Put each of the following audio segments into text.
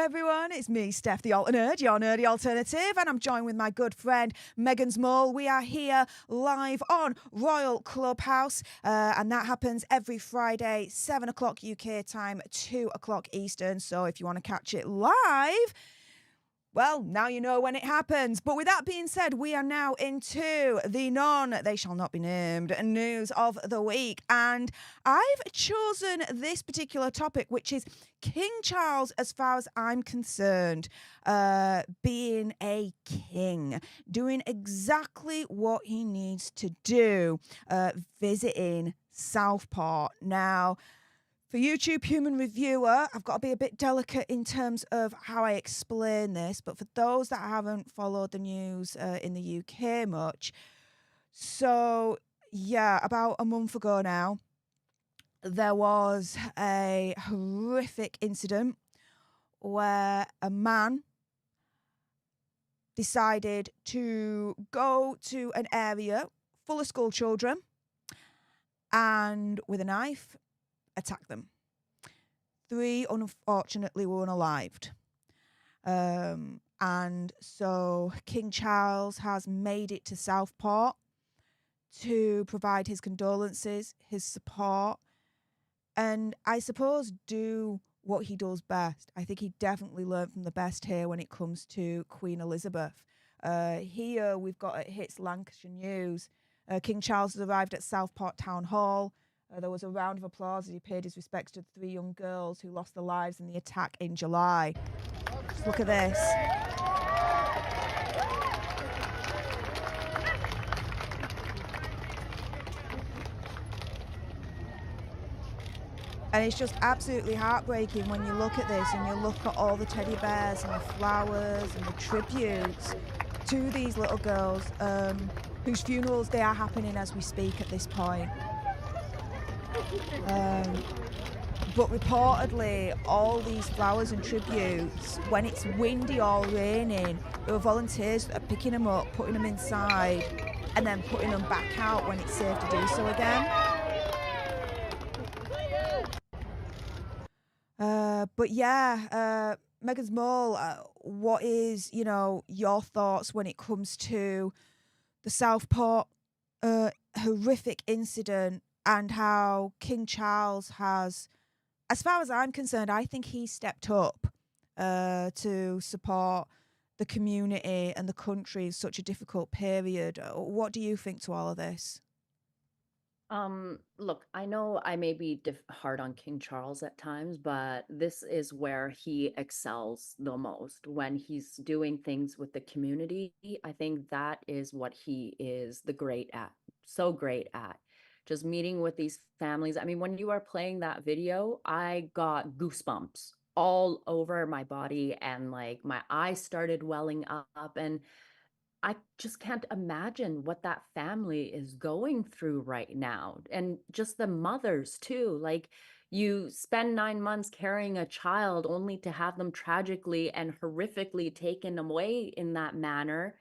everyone? It's me, Stef, the alternate, your nerdy alternative, and I'm joined with my good friend, Meghan's Mole. We are here live on Royal Clubhouse, and that happens every Friday, 7 o'clock UK time, 2 o'clock Eastern. So if you want to catch it live, well, now you know when it happens. But with that being said, we are now into the they shall not be named, news of the week. And I've chosen this particular topic, which is King Charles, as far as I'm concerned, being a king, doing exactly what he needs to do, visiting Southport. Now, for YouTube Human Reviewer, I've got to be a bit delicate in terms of how I explain this, but for those that haven't followed the news in the UK much, so yeah, about a month ago now, there was a horrific incident where a man decided to go to an area full of school children and with a knife attack them. 3 unfortunately were unalived. And so King Charles has made it to Southport to provide his condolences, his support, and I suppose do what he does best. I think he definitely learned from the best here when it comes to Queen Elizabeth. Here we've got at Hits Lancashire News, King Charles has arrived at Southport Town Hall. There was a round of applause as he paid his respects to the 3 young girls who lost their lives in the attack in July. Just look at this. And it's just absolutely heartbreaking when you look at this and you look at all the teddy bears and the flowers and the tributes to these little girls whose funerals they are happening as we speak at this point. But reportedly, all these flowers and tributes, when it's windy or raining, there are volunteers that are picking them up, putting them inside, and then putting them back out when it's safe to do so again. But yeah, Meghan's Mole, what is, your thoughts when it comes to the Southport horrific incident and how King Charles has, as far as I'm concerned, I think he stepped up to support the community and the country in such a difficult period. What do you think to all of this? Look, I know I may be hard on King Charles at times, but this is where he excels the most when he's doing things with the community. I think that is what he is so great at. Just meeting with these families. I mean, when you are playing that video, I got goosebumps all over my body and like my eyes started welling up, and I just can't imagine what that family is going through right now. And just the mothers, too. Like, you spend 9 months carrying a child only to have them tragically and horrifically taken away in that manner.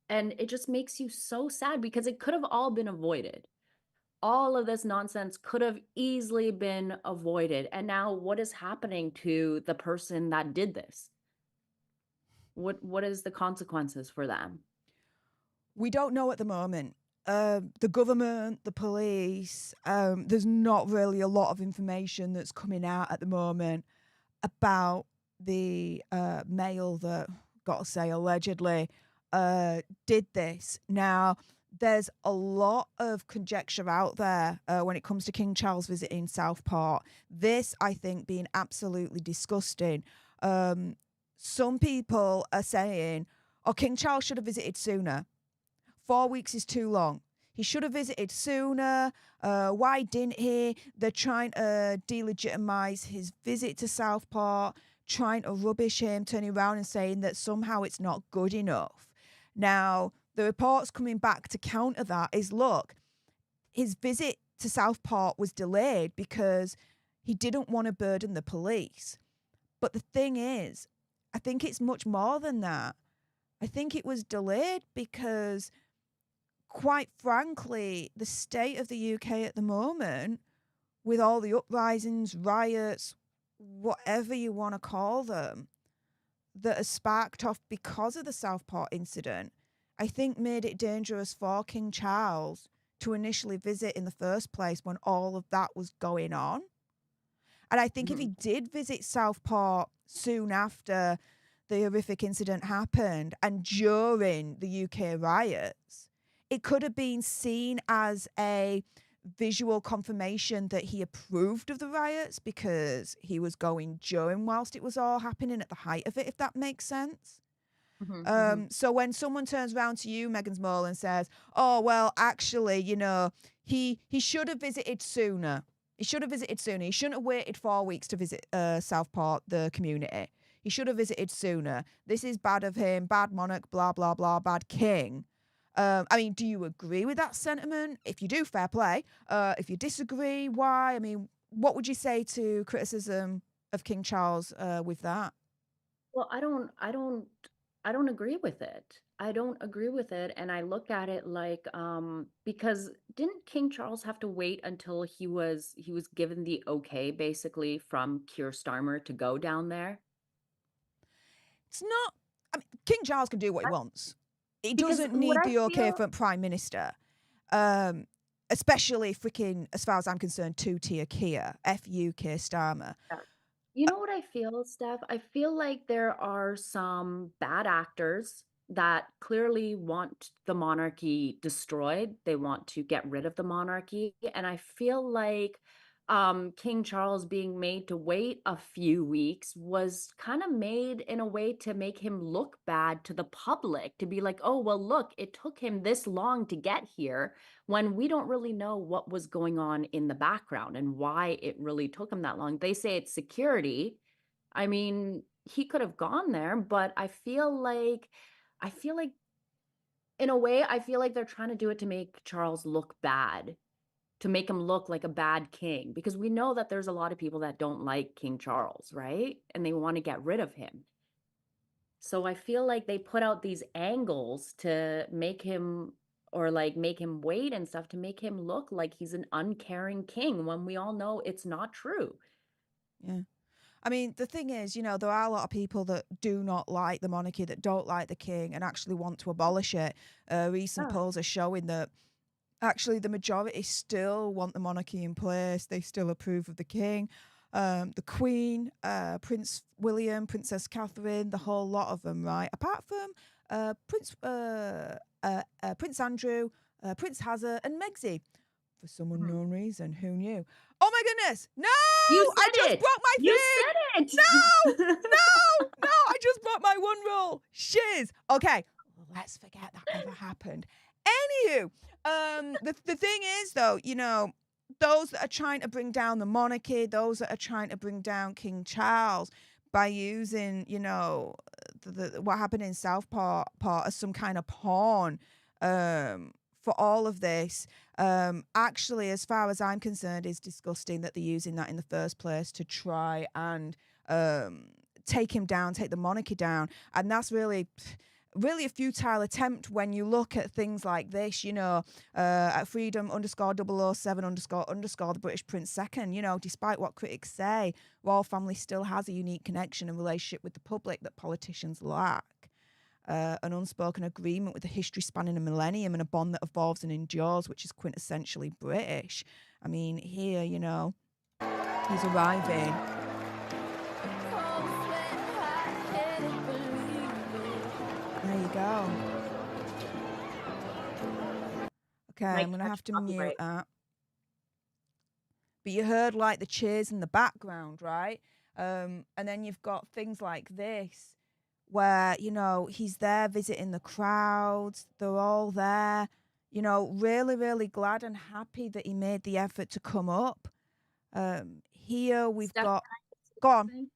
And it just makes you so sad because it could have all been avoided. All of this nonsense could have easily been avoided. And now, what is happening to the person that did this? What is the consequences for them? We don't know at the moment. The government, the police, there's not really a lot of information that's coming out at the moment about the male that, got to say, allegedly did this. Now, there's a lot of conjecture out there when it comes to King Charles visiting Southport. This, I think, being absolutely disgusting. Some people are saying, oh, King Charles should have visited sooner. 4 weeks is too long. He should have visited sooner. Why didn't he? They're trying to delegitimize his visit to Southport, trying to rubbish him, turning around and saying that somehow it's not good enough. Now, the reports coming back to counter that is, look, his visit to Southport was delayed because he didn't want to burden the police. But the thing is, I think it's much more than that. I think it was delayed because, quite frankly, the state of the UK at the moment, with all the uprisings, riots, whatever you want to call them, that has sparked off because of the Southport incident, I think made it dangerous for King Charles to initially visit in the first place when all of that was going on. And I think if he Mhm. did visit Southport soon after the horrific incident happened and during the UK riots, it could have been seen as a visual confirmation that he approved of the riots because he was going during whilst it was all happening at the height of it, if that makes sense. Mhm. Mhm. So when someone turns around to you, Megan's Mole, and says, "Oh well, actually, he should have visited sooner. He should have visited sooner. He shouldn't have waited 4 weeks to visit Southport, the community. He should have visited sooner. This is bad of him. Bad monarch. Blah blah blah. Bad king." I mean, do you agree with that sentiment? If you do, fair play. If you disagree, why? I mean, what would you say to criticism of King Charles with that? Well, I don't agree with it. I don't agree with it, and I look at it like, because didn't King Charles have to wait until he was given the okay basically from Keir Starmer to go down there? It's not. I mean, King Charles can do what he Right. wants. He Because doesn't what need I the okay feel from Prime Minister. Um, Especially freaking, as far as I'm concerned, two-tier Keir, F.U. Keir Starmer. You know what I feel, Steph? I feel like there are some bad actors that clearly want the monarchy destroyed. They want to get rid of the monarchy. And I feel like King Charles being made to wait a few weeks was kind of made in a way to make him look bad to the public, to be like, oh, well, look, it took him this long to get here when we don't really know what was going on in the background and why it really took him that long. They say it's security. I mean, he could have gone there, but I feel like in a way, I feel like they're trying to do it to make Charles look bad, to make him look like a bad king, because we know that there's a lot of people that don't like King Charles, right? And they want to get rid of him. So I feel like they put out these angles to make him, or like make him wait and stuff, to make him look like he's an uncaring king when we all know it's not true. Yeah. I mean, the thing is, there are a lot of people that do not like the monarchy, that don't like the king, and actually want to abolish it. Recent Yeah. polls are showing that actually the majority still want the monarchy in place. They still approve of the king, the queen, Prince William, Princess Catherine, the whole lot of them, right? Apart from Prince Andrew, Prince Hazard, and Megsy. For some Mhm. unknown reason, who knew? Oh my goodness! No, You I said just it. broke my You thing. said No, it. no, I just broke my one rule. Shiz. Okay, let's forget that ever happened. Anywho, the thing is though, those that are trying to bring down the monarchy, those that are trying to bring down King Charles by using, what happened in Southport as some kind of pawn, for all of this, actually, as far as I'm concerned, is disgusting that they're using that in the first place to try and take him down, take the monarchy down, and that's really a futile attempt when you look at things like this, at freedom underscore 007 underscore the British Prince second, despite what critics say, royal family still has a unique connection and relationship with the public that politicians lack. An unspoken agreement with a history spanning a millennium and a bond that evolves and endures, which is quintessentially British. I mean, here, he's arriving. There you go. Okay, I'm Might going to catch have to mute copyright. that. But you heard like the cheers in the background, right? And then you've got things like this where, he's there visiting the crowds. They're all there, really, really glad and happy that he made the effort to come up. Here we've Steph, got, can I say go on. something?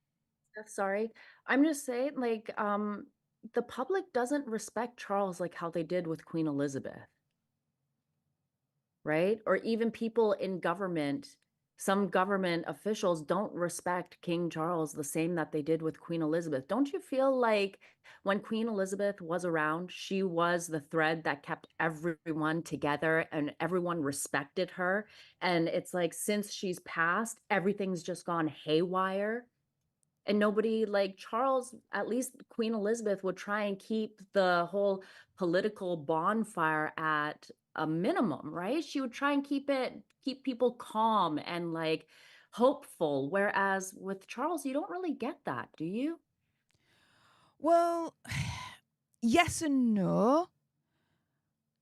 Steph, sorry. I'm just saying, like, the public doesn't respect Charles like how they did with Queen Elizabeth, right? Or even people in government, some government officials don't respect King Charles the same that they did with Queen Elizabeth. Don't you feel like when Queen Elizabeth was around, she was the thread that kept everyone together and everyone respected her? And it's like since she's passed, everything's just gone haywire. And nobody like Charles, at least Queen Elizabeth would try and keep the whole political bonfire at a minimum, right? She would try and keep people calm and like hopeful. Whereas with Charles, you don't really get that, do you? Well, yes and no.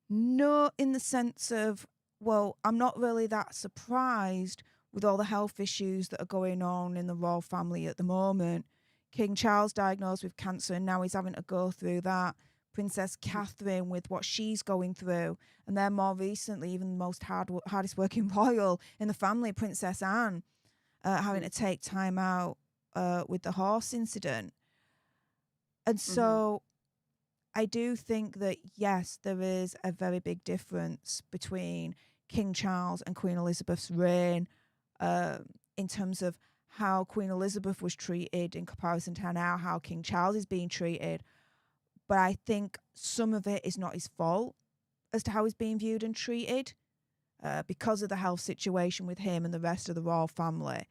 No, in the sense of, well, I'm not really that surprised with all the health issues that are going on in the royal family at the moment. King Charles diagnosed with cancer and now he's having to go through that. Princess Catherine with what she's going through. And then more recently, even the most hardest working royal in the family, Princess Anne, having to take time out with the horse incident. And Mm-hmm. so I do think that, yes, there is a very big difference between King Charles and Queen Elizabeth's reign in terms of how Queen Elizabeth was treated in comparison to now how King Charles is being treated. But I think some of it is not his fault as to how he's being viewed and treated because of the health situation with him and the rest of the royal family.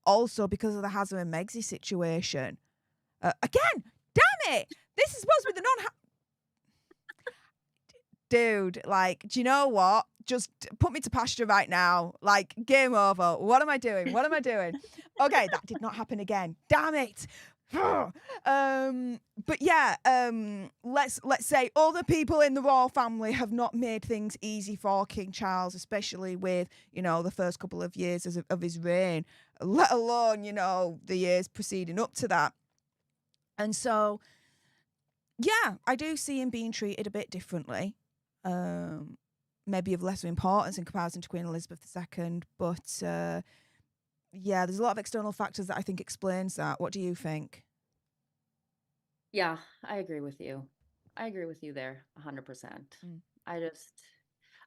Also because of the Hazard and Megxy situation. Again, damn it! This is supposed to be the dude, like, do you know what? Just put me to pasture right now. Like, game over. What am I doing? What am I doing? Okay, that did not happen again. Damn it. But yeah, let's say other people in the royal family have not made things easy for King Charles, especially with, you know, the first couple of years of his reign, let alone, you know, the years preceding up to that. And so, yeah, I do see him being treated a bit differently. Maybe of lesser importance in comparison to Queen Elizabeth II. But yeah, there's a lot of external factors that I think explains that. What do you think? Yeah, I agree with you. I agree with you there 100%. Mm. I just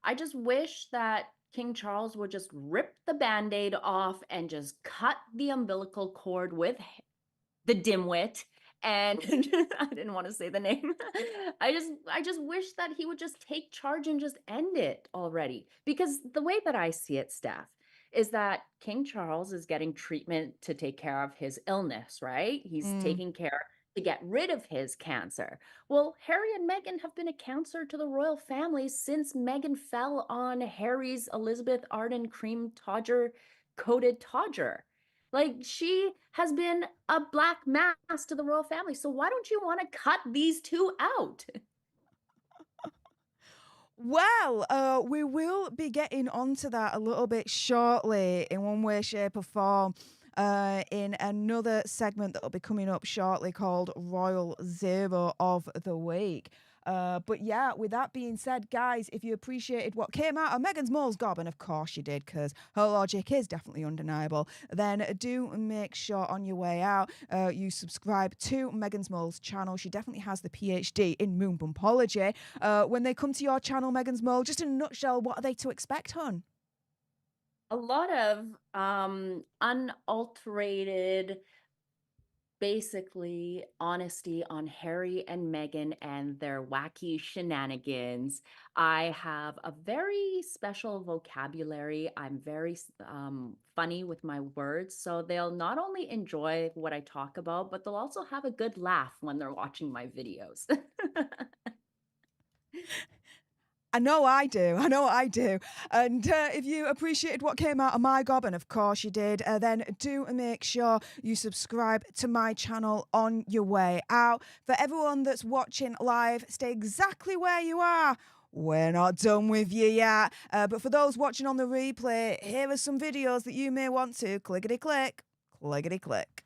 I just wish that King Charles would just rip the band-aid off and just cut the umbilical cord with the dimwit and I didn't want to say the name. I just wish that he would just take charge and just end it already. Because the way that I see it, Steph, is that King Charles is getting treatment to take care of his illness, right? He's Mm. taking care to get rid of his cancer. Well, Harry and Meghan have been a cancer to the royal family since Meghan fell on Harry's Elizabeth Arden cream todger coated todger. Like she has been a black mass to the royal family. So why don't you want to cut these two out? Well, we will be getting onto that a little bit shortly in one way, shape, or form. In another segment that will be coming up shortly called Royal Zero of the Week. But yeah, with that being said, guys, if you appreciated what came out of Meghan's Mole's gob, and of course you did, because her logic is definitely undeniable, then do make sure on your way out you subscribe to Meghan's Mole's channel. She definitely has the PhD in moon bumpology. When they come to your channel, Meghan's Mole, just in a nutshell, what are they to expect, hon? A lot of unalterated, basically honesty on Harry and Meghan and their wacky shenanigans. I have a very special vocabulary. I'm very funny with my words. So they'll not only enjoy what I talk about, but they'll also have a good laugh when they're watching my videos. I know I do. I know I do. And if you appreciated what came out of my gob, and of course you did, then do make sure you subscribe to my channel on your way out. For everyone that's watching live, stay exactly where you are. We're not done with you yet. But for those watching on the replay, here are some videos that you may want to clickety click, clickety click.